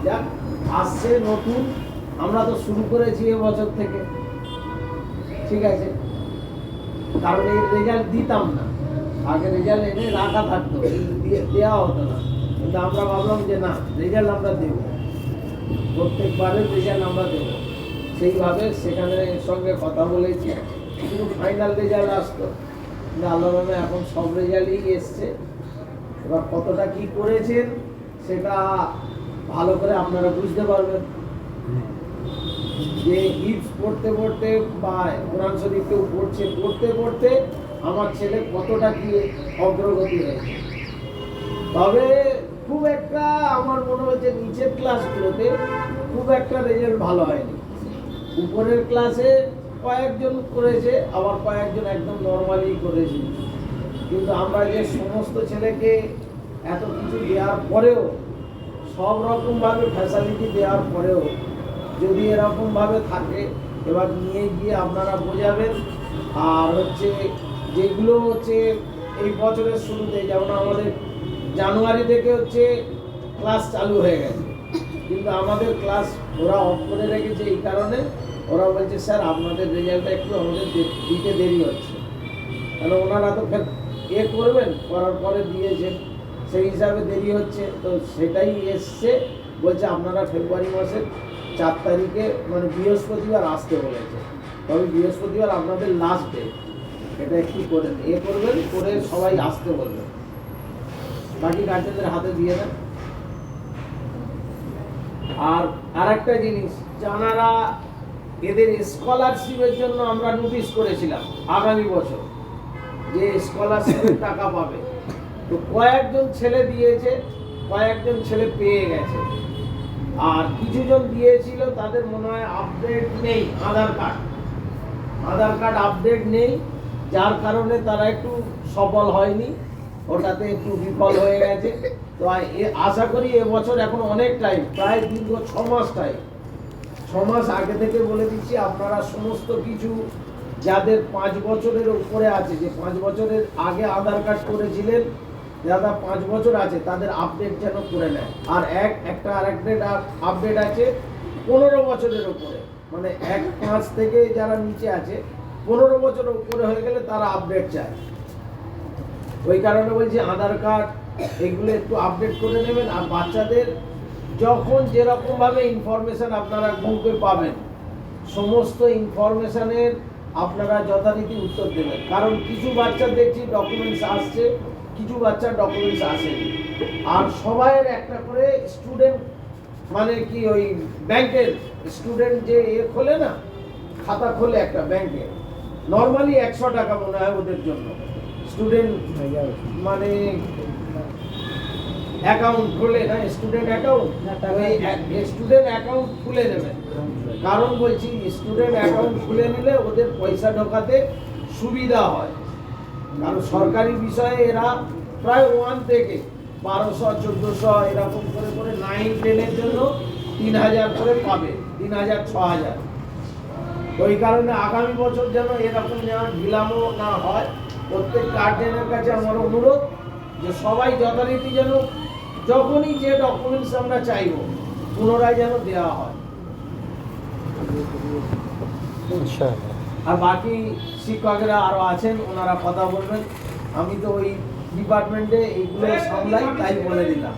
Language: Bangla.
যাক, আসছে নতুন, আমরা তো শুরু করেছি এবছর থেকে, ঠিক আছে। কারণ এই রেজাল্ট দিতাম না, আগে রেজাল্ট এনে রাখা থাকতো, দেওয়া হতো না। কিন্তু আমরা ভাবলাম যে না, রেজাল্ট আমরা দেব, প্রত্যেকবারের রেজাল্ট আমরা দেব। সেইভাবে সেখানে এর সঙ্গে কথা বলেছি, শুধু ফাইনাল রেজাল্ট আসতো। কিন্তু আল্লাহ নামে এখন সব রেজাল্টই এসছে। এবার কতটা কি করেছেন সেটা ভালো করে আপনারা বুঝতে পারবেন। যে হিপস পড়তে পড়তে বা কোরআন শরীফ কেউ পড়ছে, পড়তে পড়তে আমার ছেলে কতটা কি অগ্রগতি হয়েছে। তবে খুব একটা আমার মনে হচ্ছে নিচের ক্লাসগুলোতে খুব একটা রেজাল্ট ভালো হয়নি। উপরের ক্লাসে কয়েকজন করেছে, আবার কয়েকজন একদম নর্মালি করেছে। কিন্তু আমরা যে সমস্ত ছেলেকে এত কিছু দেওয়ার পরেও, সব রকমভাবে ফ্যাসিলিটি দেওয়ার পরেও যদি এরকমভাবে থাকে, এবার নিয়ে গিয়ে আপনারা বোঝাবেন। আর হচ্ছে যেগুলো হচ্ছে এই বছরের শুরুতে, যেমন আমাদের জানুয়ারি থেকে হচ্ছে ক্লাস চালু হয়ে গেছে, কিন্তু আমাদের ক্লাস ওরা অফ করে রেখেছে এই কারণে, ওরা বলছে স্যার আপনাদের রেজাল্টটা একটু আমাদের দিতে দেরি হচ্ছে। কারণ ওনারা তো ফের করবেন, করার পরে দিয়েছেন, সেই হিসাবে দেরি হচ্ছে। তো সেটাই এসছে, বলছে আপনারা ফেব্রুয়ারি মাসের 4 তারিখে মানে বৃহস্পতিবার আসতে বলেছে। তবে বৃহস্পতিবার আপনাদের লাস্ট ডে, এটা একটু করে করবেন, করে সবাই আসতে বলবেন, বাকি গার্জেনদের হাতে দিয়ে দেন। আর একটা জিনিস, যারা এদের স্কলারশিপের জন্য আমরা নোটিশ করেছিলাম আগামী বছর যে স্কলারশিপের টাকা পাবে, তো কয়েকজন ছেলে দিয়েছে, কয়েকজন ছেলে পেয়ে গেছে। আর কিছুজন দিয়েছিল তাদের মনে হয় আপডেট নেই, আধার কার্ড আপডেট নেই, যার কারণে তারা একটু সফল হয়নি, ওটাতে একটু বিফল হয়ে গেছে। তো আশা করি এবছর এখন অনেক টাইম, প্রায় দীর্ঘ 6 মাস টাইম, 6 মাস আগে থেকে বলে দিচ্ছি, আপনারা সমস্ত কিছু যাদের 5 বছরের উপরে আছে, যে 5 বছরের আগে আধার কার্ড করেছিলেন, যারা 5 বছর আছে তাদের আপডেট যেন করে নেয়। আর একটা আপডেট আছে 15 বছরের উপরে, মানে 1-5 থেকে যারা নিচে আছে 15 বছরের উপরে হয়ে গেলে তারা আপডেট চায়। ওই কারণে বলছি আধার কার্ড এগুলো একটু আপডেট করে নেবেন। আর বাচ্চাদের যখন যেরকমভাবে ইনফরমেশন আপনারা গ্রুপে পাবেন, সমস্ত ইনফরমেশনের আপনারা যথারীতি উত্তর দেবেন। কারণ কিছু বাচ্চা দেখছি ডকুমেন্টস আসছে, কিছু বাচ্চার ডকুমেন্টস আসেনি। আর সবাইয়ের একটা করে স্টুডেন্ট, মানে কি ওই ব্যাংকের স্টুডেন্ট যে খোলে না, খাতা খোলে একটা ব্যাংকে, নর্মালি 100 টাকা মনে হয় ওদের জন্য। স্টুডেন্ট মানে অ্যাকাউন্ট খুলে না, স্টুডেন্ট অ্যাকাউন্ট, স্টুডেন্ট অ্যাকাউন্ট খুলে নেবেন। কারণ বলছি স্টুডেন্ট অ্যাকাউন্ট খুলে নিলে ওদের পয়সা ঢোকাতে সুবিধা হয়। কারণ সরকারি বিষয়ে এরা প্রায় 1 থেকে 1200 1400 এরকম করে করে 9-10-এর জন্য 3000 করে পাবে, 3000-6000। ওই কারণে আগামী বছর যেন এরকম যেন ঢিলামো না হয়। প্রত্যেক গার্জেনের কাছে আমার অনুরোধ যে সবাই যথারীতি যেন যখনই যে ডকুমেন্টস আমরা চাইব পুনরায় যেন দেওয়া হয়। আর বাকি শিক্ষকেরা আরো আছেন, ওনারা কথা বলবেন। আমি তো ওই ডিপার্টমেন্টে এইগুলো সামলাই, তাই বলে দিলাম।